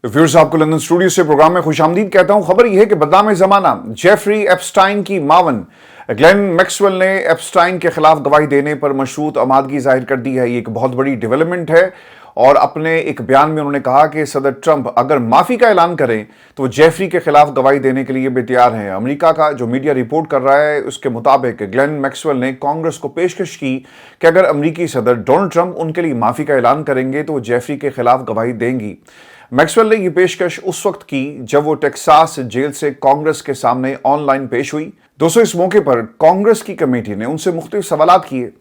Viewers, आपको London studio से programme में खुशामदीद कहता हूं। खबर यह है कि बदनाम जमाना जेफरी एप्स्टाइन की मावन ग्लेन मैक्सवेल ने एप्स्टाइन के खिलाफ गवाही देने पर मशरूत आमादगी जाहिर कर दी है। ये एक बहुत बड़ी डेवलपमेंट है और अपने एक बयान में उन्होंने कहा कि सदर ट्रंप अगर माफी का ऐलान करें तो वो जेफरी के खिलाफ गवाही देने के लिए भी तैयार हैं। अमेरिका का जो मीडिया रिपोर्ट कर रहा है उसके मुताबिक ग्लेन मैक्सवेल ने कांग्रेस को पेशकश की कि अगर अमेरिकी सदर डोनाल्ड ट्रंप उनके लिए माफी का ऐलान करेंगे तो वो जेफरी के खिलाफ गवाही देंगी। मैक्सवेल ने यह पेशकश उस वक्त की जब वो टेक्सास जेल से कांग्रेस के सामने ऑनलाइन पेश हुई। दोस्तों, इस मौके पर कांग्रेस की कमेटी ने उनसे मुख्तलिफ सवालात किए।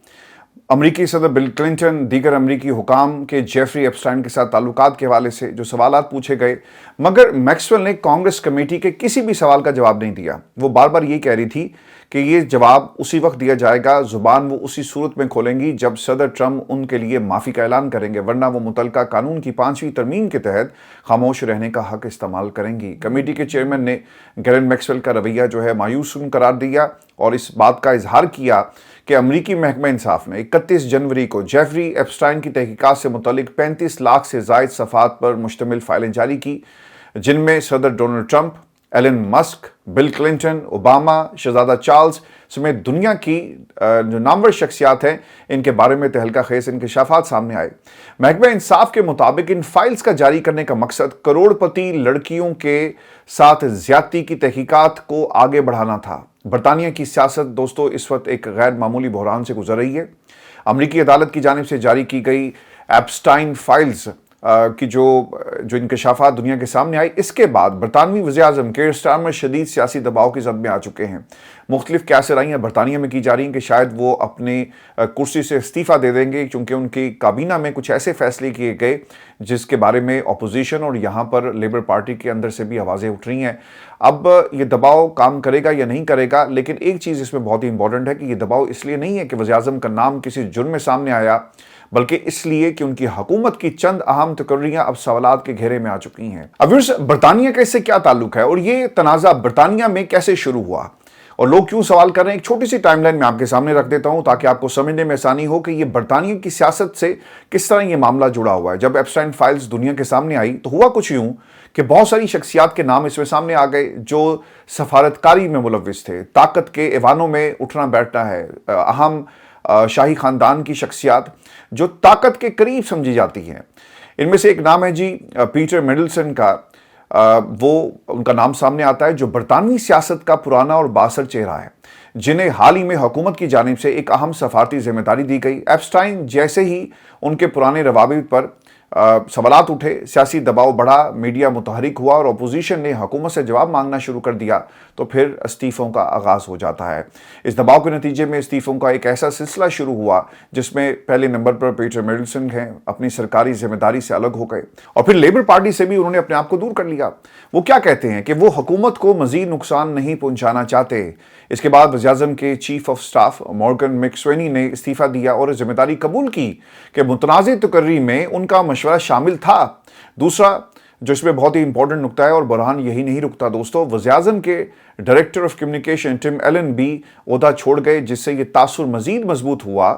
अमेरिकी सदर बिल क्लिंटन, दीगर अमेरिकी हुकाम के जेफरी एप्स्टाइन के साथ ताल्लुकात के हवाले से जो सवालात पूछे गए, मगर मैक्सवेल ने कांग्रेस कमेटी के किसी भी सवाल का जवाब नहीं दिया। वो बार बार ये कह रही थी कि ये जवाब उसी वक्त दिया जाएगा, जुबान वो उसी सूरत में खोलेंगी जब सदर ट्रंप उनके लिए माफ़ी का ऐलान करेंगे, वरना वो मुतलका कानून की 5वीं तरमीम के तहत खामोश रहने का हक इस्तेमाल करेंगी। कमेटी के चेयरमैन ने ग्लेन मैक्सवेल का रवैया जो है मायूस करार दिया और इस बात का इजहार किया कि अमरीकी महकमा इंसाफ ने 31 जनवरी को जेफरी एप्स्टाइन की तहकीकात से मुतल्लिक 35 लाख से जायद सफ़ात पर मुश्तमिल फाइलें जारी की, जिनमें सदर Donald Trump, Elon Musk, Bill Clinton, Obama, शहजादा चार्ल्स समेत दुनिया की जो नामवर शख्सियात हैं, इनके बारे में तहलका खेज इंकशाफात सामने आए। महकमा इंसाफ के मुताबिक इन फाइल्स का जारी करने का मकसद करोड़पति लड़कियों के साथ ज्यादती की तहकीकात को आगे बढ़ाना था। बरतानिया की सियासत दोस्तों इस वक्त एक गैर मामूली बहरान से गुजर रही है। अमरीकी अदालत की जानिब से जारी की गई एप्स्टाइन फाइल्स की जो इंकशाफात दुनिया के सामने आई, इसके बाद बरतानवी वज़ीर-ए-आज़म कीर स्टारमर शदीद सियासी दबाव की जद में आ चुके हैं। मुख्तलिफ क्यासराइयाँ बरतानिया में की जा रही हैं कि शायद वो अपनी कुर्सी से इस्तीफ़ा दे देंगे, क्योंकि उनकी काबीना में कुछ ऐसे फैसले किए गए जिसके बारे में अपोजिशन और यहाँ पर लेबर पार्टी के अंदर से भी आवाज़ें उठ रही हैं। अब ये दबाव काम करेगा या नहीं करेगा, लेकिन एक चीज़ इसमें बहुत ही इंपॉर्टेंट है कि ये दबाव इसलिए नहीं है कि वज़ीर-ए-आज़म का नाम किसी जुर्म में सामने आया, बल्कि इसलिए कि उनकी हुकूमत की चंद अहम तकर्रियां अब सवालात के घेरे में आ चुकी हैं। अब बरतानिया का इससे क्या ताल्लुक है और ये तनाज़ा बरतानिया में कैसे शुरू हुआ और लोग क्यों सवाल कर रहे हैं, एक छोटी सी टाइमलाइन में आपके सामने रख देता हूं ताकि आपको समझने में आसानी हो कि ये बरतानिया की सियासत से किस तरह ये मामला जुड़ा हुआ है। जब एप्स्टाइन फाइल्स दुनिया के सामने आई तो हुआ कुछ यूं कि बहुत सारी शख्सियात के नाम इसमें सामने आ गए जो सफारतकारी में मुलव्विस थे, ताकत के ऐवानों में उठना बैठना है, अहम शाही खानदान की शख्सियात जो ताकत के करीब समझी जाती हैं। इनमें से एक नाम है जी पीटर मेंडलसन का। वो उनका नाम सामने आता है जो बरतानवी सियासत का पुराना और बासर चेहरा है, जिन्हें हाल ही में हुकूमत की जानिब से एक अहम सफारती जिम्मेदारी दी गई। एप्स्टाइन जैसे ही उनके पुराने रवाबित पर सवालात उठे, सियासी दबाव बढ़ा, मीडिया मुतहरिक हुआ और अपोजिशन ने हुकूमत से जवाब मांगना शुरू कर दिया, तो फिर इस्तीफ़ों का आगाज़ हो जाता है। इस दबाव के नतीजे में इस्तीफ़ों का एक ऐसा सिलसिला शुरू हुआ जिसमें पहले नंबर पर पीटर मेंडलसन हैं, अपनी सरकारी जिम्मेदारी से अलग हो गए और फिर लेबर पार्टी से भी उन्होंने अपने आप को दूर कर लिया। वो क्या कहते हैं कि वो हुकूमत को मज़ीद नुकसान नहीं पहुँचाना चाहते। इसके बाद वज़ीर-ए-आज़म के चीफ ऑफ स्टाफ मॉर्गन मैक्स्वेनी ने इस्तीफ़ा दिया और जिम्मेदारी कबूल की कि मुतनाज़ तकर्री में उनका मशवरा शामिल था। दूसरा जो इसमें बहुत ही इंपॉर्टेंट नुकता है और बरहान यही नहीं रुकता दोस्तों, वज़ीर-ए-आज़म के director of communication Tim Allen भी ओहदा छोड़ गए, जिससे ये तासुर मज़ीद मजबूत हुआ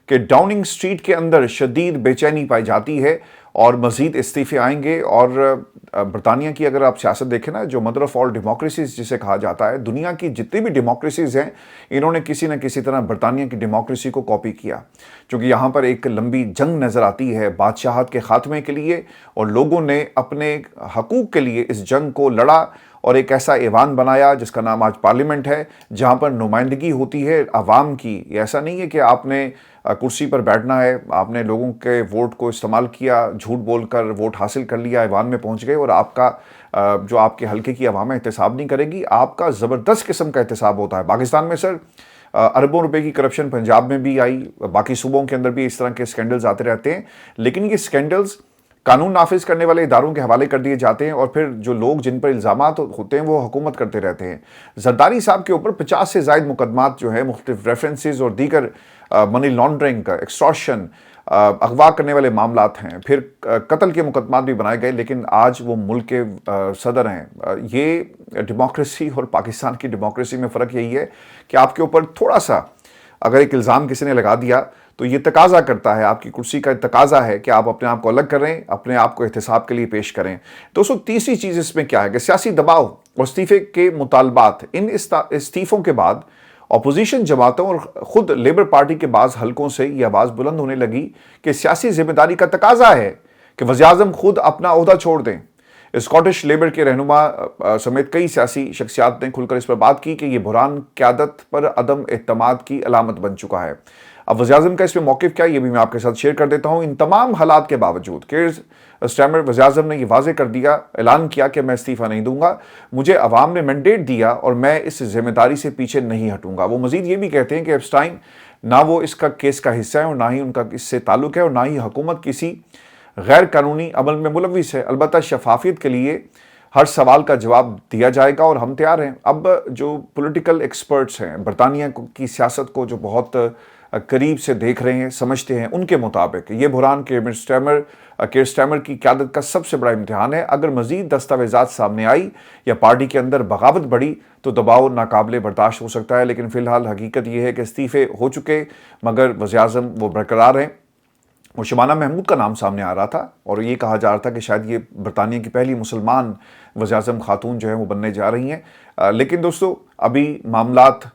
कि डाउनिंग स्ट्रीट के अंदर शदीद बेचैनी पाई जाती है और मज़ीद इस्तीफ़े आएंगे। और बरतानिया की अगर आप सियासत देखें ना, जो मदर ऑफ ऑल डेमोक्रेसीज जिसे कहा जाता है, दुनिया की जितनी भी डेमोक्रेसीज हैं इन्होंने किसी न किसी तरह बरतानिया की डेमोक्रेसी को कॉपी किया, क्योंकि यहाँ पर एक लंबी जंग नज़र आती है बादशाहत के ख़ात्मे के लिए और लोगों ने अपने हकूक़ के लिए इस जंग को लड़ा और एक ऐसा ऐवान बनाया जिसका नाम आज पार्लियामेंट है, जहाँ पर नुमाइंदगी होती है आवाम की। ऐसा नहीं है कि आपने कुर्सी पर बैठना है, आपने लोगों के वोट को इस्तेमाल किया, झूठ बोलकर वोट हासिल कर लिया, ऐवान में पहुंच गए और आपका जो आपके हल्के की अवाम है एहतसाब नहीं करेगी, आपका ज़बरदस्त किस्म का एहतसाब होता है। पाकिस्तान में सर अरबों रुपए की करप्शन पंजाब में भी आई, बाकी सूबों के अंदर भी इस तरह के स्कैंडल्स आते रहते हैं, लेकिन ये स्कैंडल्स कानून नाफिज करने वाले इदारों के हवाले कर दिए जाते हैं और फिर जो लोग जिन पर इल्ज़ामात होते हैं वो हुकूमत करते रहते हैं। जरदारी साहब के ऊपर 50 से ज़ायद मुकदमात जो है मुख्तलिफ रेफरेंसेस और दीगर मनी लॉन्ड्रिंग, एक्सटॉर्शन, अगवा करने वाले मामलात हैं, फिर कत्ल के मुकदमात भी बनाए गए, लेकिन आज वो मुल्क के सदर हैं। ये डेमोक्रेसी और पाकिस्तान की डेमोक्रेसी में फ़र्क यही है कि आपके ऊपर थोड़ा सा अगर एक इल्ज़ाम किसी ने लगा दिया تو یہ تقاضا کرتا ہے، آپ کی کرسی کا تقاضا ہے کہ آپ اپنے آپ کو الگ کریں، اپنے آپ کو احتساب کے لیے پیش کریں۔ دوستو تیسری چیز اس میں کیا ہے کہ سیاسی دباؤ اور استعفے کے مطالبات، ان استعفوں کے بعد اپوزیشن جماعتوں اور خود لیبر پارٹی کے بعض حلقوں سے یہ آواز بلند ہونے لگی کہ سیاسی ذمہ داری کا تقاضا ہے کہ وزیر اعظم خود اپنا عہدہ چھوڑ دیں۔ اسکاٹش لیبر کے رہنما سمیت کئی سیاسی شخصیات نے کھل کر اس پر بات کی کہ یہ بحران قیادت پر عدم اعتماد کی علامت بن چکا ہے۔ اب وزیر اعظم کا اس میں موقف کیا ہے یہ بھی میں آپ کے ساتھ شیئر کر دیتا ہوں۔ ان تمام حالات کے باوجود کیئر سٹارمر وزیر اعظم نے یہ واضح کر دیا، اعلان کیا کہ میں استعفیٰ نہیں دوں گا، مجھے عوام نے مینڈیٹ دیا اور میں اس ذمہ داری سے پیچھے نہیں ہٹوں گا۔ وہ مزید یہ بھی کہتے ہیں کہ ایپسٹائن نہ وہ اس کا کیس کا حصہ ہے اور نہ ہی ان کا اس سے تعلق ہے اور نہ ہی حکومت کسی غیر قانونی عمل میں ملوث ہے۔ البتہ شفافیت کے لیے ہر سوال کا جواب دیا جائے گا اور ہم تیار ہیں۔ اب جو پولیٹیکل ایکسپرٹس ہیں، برطانیہ کی سیاست کو جو بہت قریب سے دیکھ رہے ہیں، سمجھتے ہیں، ان کے مطابق یہ بحران کیئر سٹارمر کی قیادت کا سب سے بڑا امتحان ہے۔ اگر مزید دستاویزات سامنے آئی یا پارٹی کے اندر بغاوت بڑھی تو دباؤ ناقابل برداشت ہو سکتا ہے، لیکن فی الحال حقیقت یہ ہے کہ استعفے ہو چکے مگر وزیر اعظم وہ برقرار ہیں۔ اور شبانہ محمود کا نام سامنے آ رہا تھا اور یہ کہا جا رہا تھا کہ شاید یہ برطانیہ کی پہلی مسلمان وزیر اعظم خاتون جو ہیں وہ بننے جا رہی ہیں، لیکن دوستو ابھی معاملات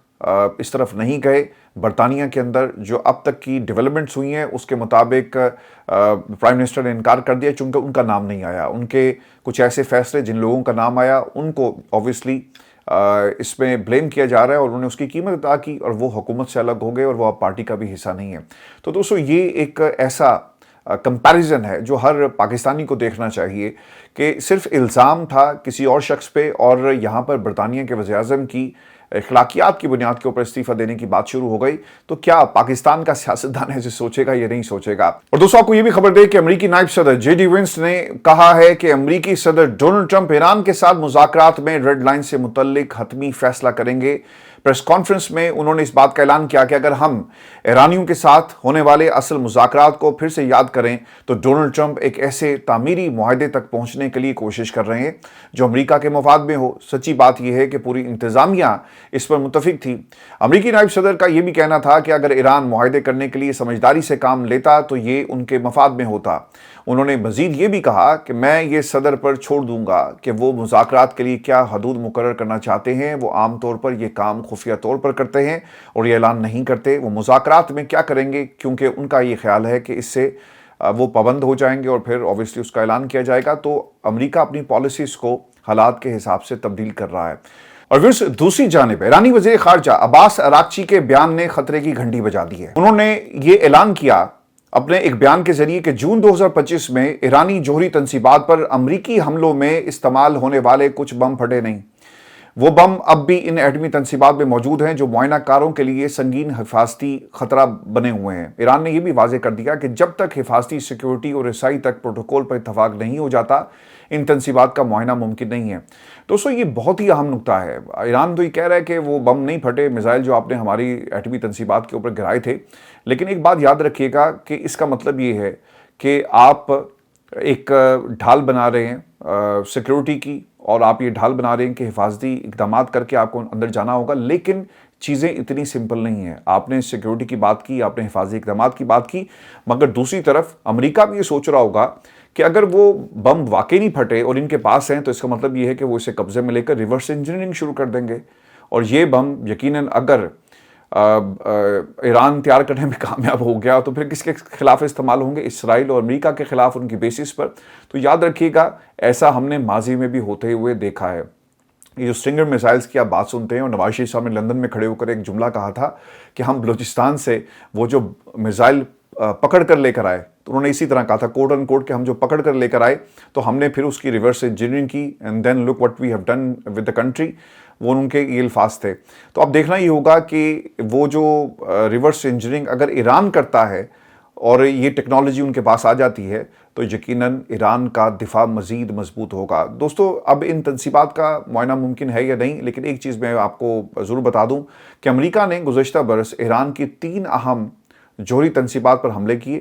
اس طرف نہیں گئے۔ برطانیہ کے اندر جو اب تک کی ڈیولپمنٹس ہوئی ہیں اس کے مطابق پرائم منسٹر نے انکار کر دیا چونکہ ان کا نام نہیں آیا۔ ان کے کچھ ایسے فیصلے جن لوگوں کا نام آیا ان کو اوبویسلی اس میں بلیم کیا جا رہا ہے اور انہوں نے اس کی قیمت ادا کی اور وہ حکومت سے الگ ہو گئے اور وہ اب پارٹی کا بھی حصہ نہیں ہے۔ تو دوستو یہ ایک ایسا کمپیریزن ہے جو ہر پاکستانی کو دیکھنا چاہیے کہ صرف الزام تھا کسی اور شخص پہ اور یہاں پر برطانیہ کے وزیر اعظم کی اخلاقیات کی بنیاد کے اوپر استعفیٰ دینے کی بات شروع ہو گئی، تو کیا پاکستان کا سیاستدان ایسے سوچے گا یا نہیں سوچے گا؟ اور دوستو آپ کو یہ بھی خبر دے کہ امریکی نائب صدر جے ڈی وینس نے کہا ہے کہ امریکی صدر ڈونلڈ ٹرمپ ایران کے ساتھ مذاکرات میں ریڈ لائن سے متعلق حتمی فیصلہ کریں گے۔ پریس کانفرنس میں انہوں نے اس بات کا اعلان کیا کہ اگر ہم ایرانیوں کے ساتھ ہونے والے اصل مذاکرات کو پھر سے یاد کریں تو ڈونلڈ ٹرمپ ایک ایسے تعمیری معاہدے تک پہنچنے کے لیے کوشش کر رہے ہیں جو امریکہ کے مفاد میں ہو۔ سچی بات یہ ہے کہ پوری انتظامیہ اس پر متفق تھی۔ امریکی نائب صدر کا یہ بھی کہنا تھا کہ اگر ایران معاہدے کرنے کے لیے سمجھداری سے کام لیتا تو یہ ان کے مفاد میں ہوتا۔ انہوں نے مزید یہ بھی کہا کہ میں یہ صدر پر چھوڑ دوں گا کہ وہ مذاکرات کے لیے کیا حدود مقرر کرنا چاہتے ہیں۔ وہ عام طور پر یہ کام خفیہ طور پر کرتے ہیں اور یہ اعلان نہیں کرتے وہ مذاکرات میں کیا کریں گے، کیونکہ ان کا یہ خیال ہے کہ اس سے وہ پابند ہو جائیں گے اور پھر اوبویسلی اس کا اعلان کیا جائے گا۔ تو امریکہ اپنی پالیسیز کو حالات کے حساب سے تبدیل کر رہا ہے۔ اور دوسری جانب ایرانی وزیر خارجہ عباس اراغچی کے بیان نے خطرے کی گھنٹی بجا دی ہے۔ انہوں نے یہ اعلان کیا اپنے ایک بیان کے ذریعے کہ جون 2025 میں ایرانی جوہری تنصیبات پر امریکی حملوں میں استعمال ہونے والے کچھ بم پھٹے نہیں۔ وہ بم اب بھی ان ایٹمی تنصیبات میں موجود ہیں جو معائنہ کاروں کے لیے سنگین حفاظتی خطرہ بنے ہوئے ہیں۔ ایران نے یہ بھی واضح کر دیا کہ جب تک حفاظتی سیکیورٹی اور رسائی تک پروٹوکول پر اتفاق نہیں ہو جاتا ان تنصیبات کا معائنہ ممکن نہیں ہے۔ دوستو یہ بہت ہی اہم نکتہ ہے۔ ایران تو یہ کہہ رہا ہے کہ وہ بم نہیں پھٹے، میزائل جو آپ نے ہماری ایٹمی تنصیبات کے اوپر گرائے تھے، لیکن ایک بات یاد رکھیے گا کہ اس کا مطلب یہ ہے کہ آپ ایک ڈھال بنا رہے ہیں سیکیورٹی کی اور آپ یہ ڈھال بنا رہے ہیں کہ حفاظتی اقدامات کر کے آپ کو اندر جانا ہوگا، لیکن چیزیں اتنی سمپل نہیں ہیں۔ آپ نے سیکیورٹی کی بات کی، آپ نے حفاظتی اقدامات کی بات کی، مگر دوسری طرف امریکہ بھی یہ سوچ رہا ہوگا کہ اگر وہ بم واقعی نہیں پھٹے اور ان کے پاس ہیں تو اس کا مطلب یہ ہے کہ وہ اسے قبضے میں لے کر ریورس انجینئرنگ شروع کر دیں گے، اور یہ بم یقیناً اگر ایران تیار کرنے میں کامیاب ہو گیا تو پھر کس کے خلاف استعمال ہوں گے؟ اسرائیل اور امریکہ کے خلاف، ان کی بیسس پر۔ تو یاد رکھیے گا ایسا ہم نے ماضی میں بھی ہوتے ہوئے دیکھا ہے۔ یہ جو سٹرنگر میزائلز کی آپ بات سنتے ہیں، اور نواز شریف صاحب نے لندن میں کھڑے ہو کر ایک جملہ کہا تھا کہ ہم بلوچستان سے وہ جو میزائل پکڑ کر لے کر آئے، تو انہوں نے اسی طرح کہا تھا کوٹ ان کوٹ کہ ہم جو پکڑ کر لے کر آئے تو ہم نے پھر اس کی ریورس انجینئرنگ کی، and then look what we have done with the country, وہ ان کے یہ الفاظ تھے۔ تو اب دیکھنا یہ ہوگا کہ وہ جو ریورس انجینئرنگ اگر ایران کرتا ہے اور یہ ٹیکنالوجی ان کے پاس آ جاتی ہے تو یقیناً ایران کا دفاع مزید مضبوط ہوگا۔ دوستو اب ان تنصیبات کا معائنہ ممکن ہے یا نہیں، لیکن ایک چیز میں آپ کو ضرور بتا دوں کہ امریکہ نے گزشتہ برس ایران کی 3 اہم جوہری تنصیبات پر حملے کیے،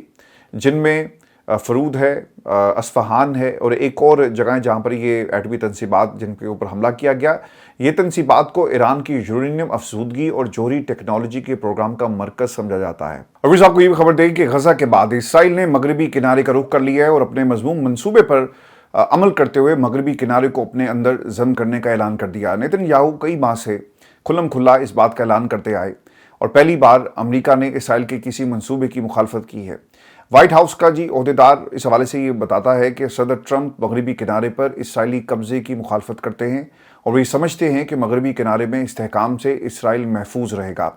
جن میں फरूद है, अस्फ़हान है और एक और जगह जहाँ पर ये एटमी तनसीबात जिनके ऊपर हमला किया गया, ये तनसीबात को ईरान की यूरेनियम अफसूदगी और जोहरी टेक्नोलॉजी के प्रोग्राम का मरकज़ समझा जाता है। और फिर आपको ये भी खबर दें कि गजा के बाद इसराइल ने मगरबी किनारे का रुख कर लिया है और अपने मज़मूम मंसूबे पर अमल करते हुए मगरबी किनारे को अपने अंदर ज़म करने का ऐलान कर दिया। नेतन्याहू कई माह से खुल्लम खुल्ला इस बात का ऐलान करते आए और पहली बार अमेरिका ने इसराइल के किसी मंसूबे की मुखालफत की है। व्हाइट हाउस का ओहदेदार इस हवाले से ये बताता है कि सदर ट्रंप मगरबी किनारे पर इसराइली कब्जे की मुखालफत करते हैं और वे समझते हैं कि मगरबी किनारे में इस्तेहकाम से इसराइल महफूज रहेगा।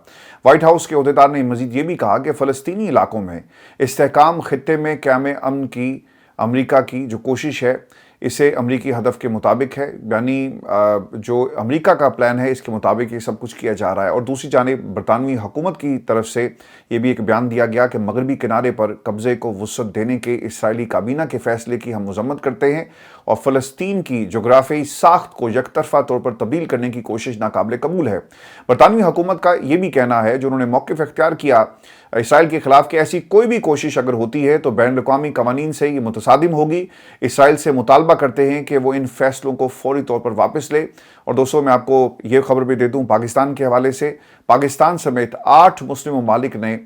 व्हाइट हाउस के ओहदेदार ने मजीद ये भी कहा कि फ़लस्तीनी इलाकों में इस्तेहकाम खित्ते में क़याम अमन की अमेरिका की जो कोशिश है इसे अमरीकी हदफ के मुताबिक है, यानी जो अमेरिका का प्लान है इसके मुताबिक ये सब कुछ किया जा रहा है। और दूसरी जानिब बरतानवी हुकूमत की तरफ से ये भी एक बयान दिया गया कि मगरबी किनारे पर कब्ज़े को वुसअत देने के इसराइली काबीना के फैसले की हम मज़म्मत करते हैं और फ़लस्तीन की जोग्राफियाई साख्त को यकतरफ़ा तौर पर तब्दील करने की कोशिश नाकाबिल कबूल है। बरतानवी हुकूमत का ये भी कहना है, जो उन्होंने मौक़िफ़ इख्तियार किया इसराइल के ख़िलाफ़, कि ऐसी कोई भी कोशिश अगर होती है तो बैन अक़वामी क़वानीन से ये मुतसादिम होगी। इसराइल से मुतालबा करते हैं कि वो इन फ़ैसलों को फ़ौरी तौर पर वापस ले। और दोस्तों, मैं आपको ये खबर भी दे दूँ पाकिस्तान के हवाले से, पाकिस्तान समेत 8 मुस्लिम ममालिक ने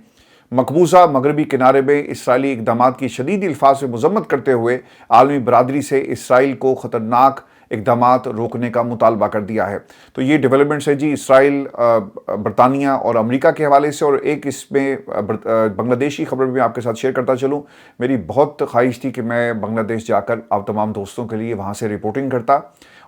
मकबूजा मगरबी किनारे में इसराइली इक़दामात की शदीद अल्फाज में मज़म्मत करते हुए आलमी बरादरी से इसराइल को ख़तरनाक इक़दामात रोकने का मुतालबा कर दिया है। तो ये डेवलपमेंट्स है जी इसराइल, बरतानिया और अमेरिका के हवाले से। और एक इसमें बांग्लादेश की खबर भी आपके साथ शेयर करता चलूँ। मेरी बहुत ख्वाहिश थी कि मैं बांग्लादेश जाकर आप तमाम दोस्तों के लिए वहाँ से रिपोर्टिंग करता,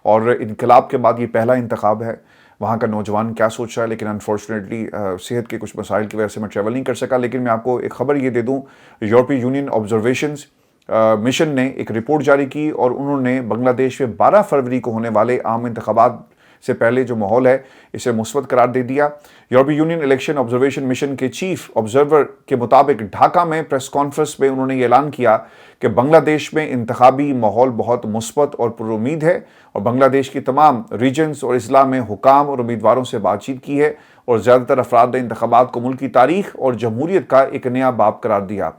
और इनकलाब के बाद ये पहला इंतखाब है, वहाँ का नौजवान क्या सोच रहा है, लेकिन अनफॉर्चुनेटली सेहत के कुछ मसाइल की वजह से मैं ट्रैवल नहीं कर सका। लेकिन मैं आपको एक खबर ये दे दूँ, यूरोपीय यूनियन ऑब्जर्वेशंस मिशन ने एक रिपोर्ट जारी की और उन्होंने बांग्लादेश में 12 फरवरी को होने वाले आम इंतखाबात से पहले जो माहौल है इसे मुस्बत करार दे दिया। यूरोपीय यूनियन इलेक्शन ऑब्जर्वेशन मिशन के चीफ ऑब्जर्वर के मुताबिक ढाका में प्रेस कॉन्फ्रेंस में उन्होंने ये ऐलान किया कि बांग्लादेश में इंतखाबी माहौल बहुत मुस्बत और पुरुमीद है और बांग्लादेश की तमाम रीजन्स और अजला में हुकाम और उम्मीदवारों से बातचीत की है और ज़्यादातर अफराद ने इंतखाबात को मुल्क की तारीख और जमहूरियत का एक नया बाब करार दिया।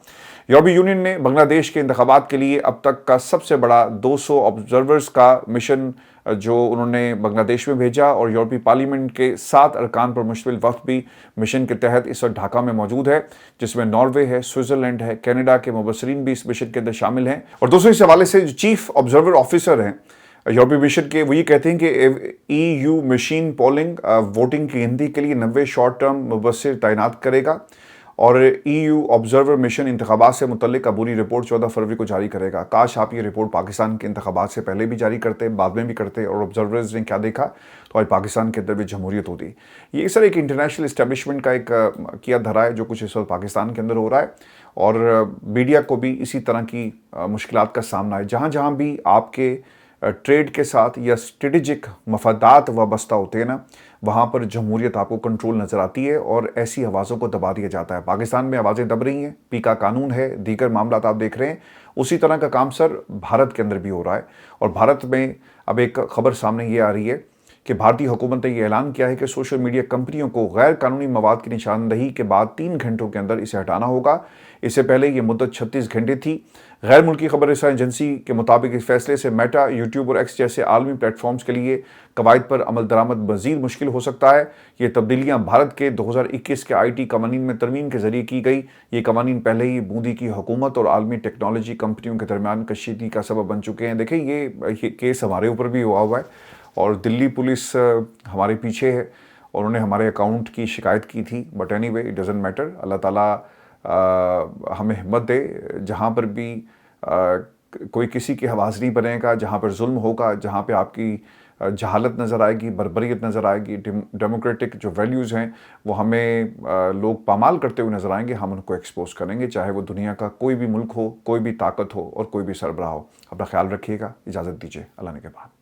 यूरोपीय यूनियन ने बांग्लादेश के इंतखाबात के लिए अब तक का सबसे बड़ा 200 ऑब्जर्वर्स का मिशन जो उन्होंने बांग्लादेश में भेजा, और यूरोपीय पार्लियामेंट के 7 अरकान पर मुश्तमिल वफ़द भी मिशन के तहत इस वक्त ढाका में मौजूद है, जिसमें नॉर्वे है, स्विट्ज़रलैंड है, कनाडा के मुबसरीन भी इस मिशन के अंदर शामिल हैं। और दोस्तों, इस हवाले से जो चीफ ऑब्जर्वर ऑफिसर हैं यूरोपीय मिशन के, वो ये कहते हैं कि EU मशीन पोलिंग वोटिंग की गिनती के लिए 90 शॉर्ट टर्म मुबस्सिर तैनात करेगा और EU ऑब्जर्वर मिशन इंतखाबात से मुतल्लिक अबूरी रिपोर्ट 14 फरवरी को जारी करेगा। काश आप ये रिपोर्ट पाकिस्तान के इंतखाबात से पहले भी जारी करते, बाद में भी करते, और ऑब्जर्वर्स ने क्या देखा तो आज पाकिस्तान के अंदर भी जमहूरियत होती। ये सर एक इंटरनेशनल इस्टेब्लिशमेंट का एक किया धरा है जो कुछ इस वक्त पाकिस्तान के अंदर हो रहा है, और मीडिया को भी इसी तरह की मुश्किलात का सामना है। जहाँ जहाँ भी आपके ट्रेड के साथ या स्ट्रेटेजिक मफादात वाबस्ता होते हैं ना, वहाँ पर जमहूरियत आपको कंट्रोल नज़र आती है और ऐसी आवाज़ों को दबा दिया जाता है। पाकिस्तान में आवाज़ें दब रही हैं, पीका कानून है, दीगर मामलात आप देख रहे हैं, उसी तरह का काम सर भारत के अंदर भी हो रहा है। और भारत में अब एक खबर सामने ये आ रही है कि भारतीय हुकूमत ने यह ऐलान किया है कि सोशल मीडिया कंपनियों को गैर कानूनी मवाद की निशानदही के बाद 3 घंटों के अंदर इसे हटाना होगा। इससे पहले ये मुद्दत 36 घंटे थी। गैर मुल्की खबर रसां एजेंसी के मुताबिक इस फैसले से मेटा, यूट्यूब और एक्स जैसे आलमी प्लेटफॉर्म्स के लिए कवायद पर अमल दरामद मज़ीद मुश्किल हो सकता है। ये तब्दीलियाँ भारत के 2021 के IT कवानीन में तरमीम के जरिए की गई। ये कवानीन पहले ही बूंदी की हुकूमत और आलमी टेक्नोलॉजी कंपनियों के दरमियान कशीदगी का सबब बन चुके हैं। देखिए, ये केस हमारे ऊपर भी हुआ है और दिल्ली पुलिस हमारे पीछे है और उन्होंने हमारे अकाउंट की शिकायत की थी। But anyway, it doesn't matter. Allah ताला हमें हिम्मत दे। जहाँ पर भी कोई किसी की आवाज़ नहीं बनेगा, जहाँ पर जुल्म होगा, जहाँ पे आपकी जहालत नज़र आएगी, बर्बरियत नज़र आएगी, डेमोक्रेटिक जो वैल्यूज़ हैं वो हमें लोग पामाल करते हुए नज़र आएंगे, हम उनको एक्सपोज करेंगे, चाहे वो दुनिया का कोई भी मुल्क हो, कोई भी ताकत हो और कोई भी सरबराह हो। अपना ख्याल रखिएगा। इजाज़त दीजिए। अल्लाह ने के बाद।